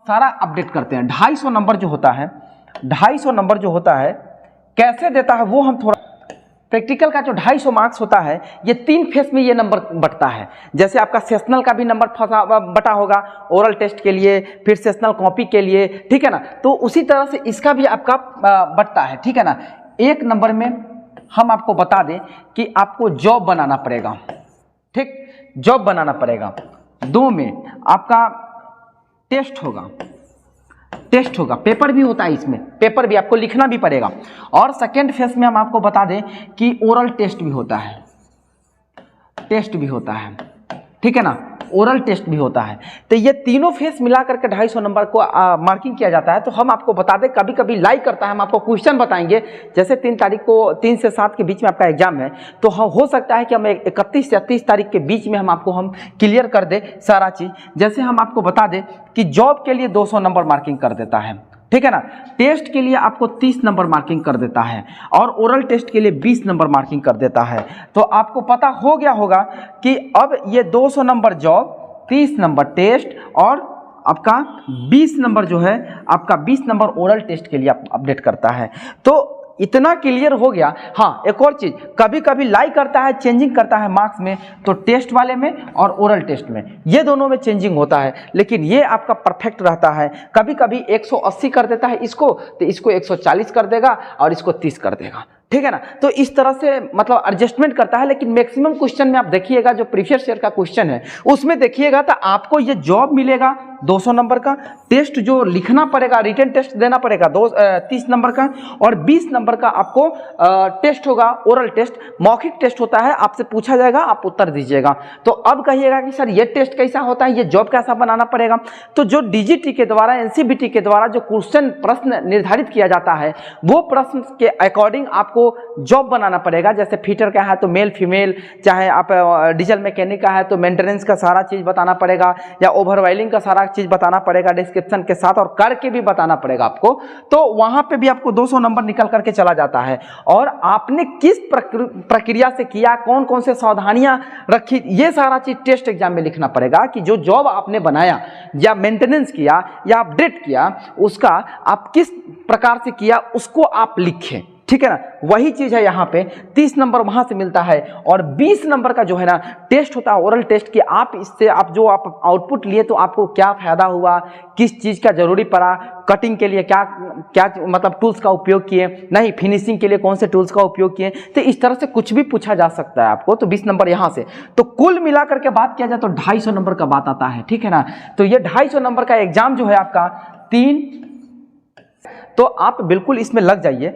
सारा अपडेट करते हैं। 250 नंबर जो होता है, 250 नंबर जो होता है कैसे देता है वो हम थोड़ा, प्रैक्टिकल का जो 250 मार्क्स होता है ये 3 फेस में ये नंबर बटता है। जैसे आपका सेशनल का भी नंबर बटा होगा ओरल टेस्ट के लिए, फिर सेशनल कॉपी के लिए, ठीक है ना। तो उसी तरह से इसका भी आपका बटता है, ठीक है ना। 1 नंबर में हम आपको बता दें कि आपको जॉब बनाना पड़ेगा, ठीक, जॉब बनाना पड़ेगा। 2 में आपका टेस्ट होगा, टेस्ट होगा, पेपर भी होता है, इसमें पेपर भी आपको लिखना भी पड़ेगा। और सेकेंड फेज में हम आपको बता दें कि ओरल टेस्ट भी होता है, टेस्ट भी होता है, ठीक है ना, ओरल टेस्ट भी होता है। तो ये तीनों फेस मिला करके 250 नंबर को मार्किंग किया जाता है। तो हम आपको बता दें कभी कभी लाइक करता है, हम आपको क्वेश्चन बताएंगे। जैसे 3 तारीख को 3 से 7 के बीच में आपका एग्जाम है, तो हो सकता है कि हम 31 से 30 तारीख के बीच में हम क्लियर कर दे सारा चीज़। जैसे हम आपको बता दें कि जॉब के लिए 200 नंबर मार्किंग कर देता है, ठीक है ना। टेस्ट के लिए आपको 30 नंबर मार्किंग कर देता है और ओरल टेस्ट के लिए 20 नंबर मार्किंग कर देता है। तो आपको पता हो गया होगा कि अब ये 200 नंबर जॉब, 30 नंबर टेस्ट और आपका 20 नंबर जो है, आपका 20 नंबर ओरल टेस्ट के लिए अपडेट करता है। तो इतना क्लियर हो गया। हाँ, एक और चीज़, कभी कभी लाई करता है, चेंजिंग करता है मार्क्स में, तो टेस्ट वाले में और ओरल टेस्ट में, ये दोनों में चेंजिंग होता है, लेकिन ये आपका परफेक्ट रहता है। कभी कभी 180 कर देता है इसको, तो इसको 140 कर देगा और इसको 30 कर देगा, ठीक है ना। तो इस तरह से मतलब एडजस्टमेंट करता है। लेकिन मैक्सिमम क्वेश्चन में आप देखिएगा, जो प्रीवियस ईयर का क्वेश्चन है उसमें देखिएगा तो आपको ये जॉब मिलेगा 200 नंबर का, टेस्ट जो लिखना पड़ेगा, रिटन टेस्ट देना पड़ेगा 30 नंबर का, और 20 नंबर का आपको टेस्ट होगा, ओरल टेस्ट, मौखिक टेस्ट होता है, आपसे पूछा जाएगा, आप उत्तर दीजिएगा। तो अब कहिएगा कि सर ये टेस्ट कैसा होता है, ये जॉब कैसा बनाना पड़ेगा। तो जो डीजीटी के द्वारा, एनसीबीटी के द्वारा जो क्वेश्चन प्रश्न निर्धारित किया जाता है, वो प्रश्न के अकॉर्डिंग आपको जॉब बनाना पड़ेगा। जैसे फिटर का है तो मेल फीमेल, चाहे आप डीजल मैकेनिक का है तो मेंटेनेंस का सारा चीज़ बताना पड़ेगा, या ओवरवाइलिंग का सारा चीज़ बताना पड़ेगा डिस्क्रिप्शन के साथ, और करके भी बताना पड़ेगा आपको। तो वहाँ पे भी आपको 200 नंबर निकल करके चला जाता है। और आपने किस प्रक्रिया से किया, कौन कौन से सावधानियाँ रखी, ये सारा चीज़ टेस्ट एग्जाम में लिखना पड़ेगा कि जो जॉब आपने बनाया या मेंटेनेंस किया या अपडेट किया, उसका आप किस प्रकार से किया उसको आप लिखें, ठीक है ना। वही चीज़ है यहाँ पे, 30 नंबर वहाँ से मिलता है और 20 नंबर का जो है ना टेस्ट होता है, ओरल टेस्ट, कि आप इससे आप जो आप आउटपुट लिए तो आपको क्या फ़ायदा हुआ, किस चीज़ का ज़रूरी पड़ा, कटिंग के लिए क्या क्या मतलब टूल्स का उपयोग किए, नहीं फिनिशिंग के लिए कौन से टूल्स का उपयोग किए। तो इस तरह से कुछ भी पूछा जा सकता है आपको। तो 20 नंबर यहाँ से, तो कुल मिला करके बात किया जाए तो 250 नंबर का बात आता है, ठीक है ना। तो ये 250 नंबर का एग्जाम जो है आपका 3, तो आप बिल्कुल इसमें लग जाइए।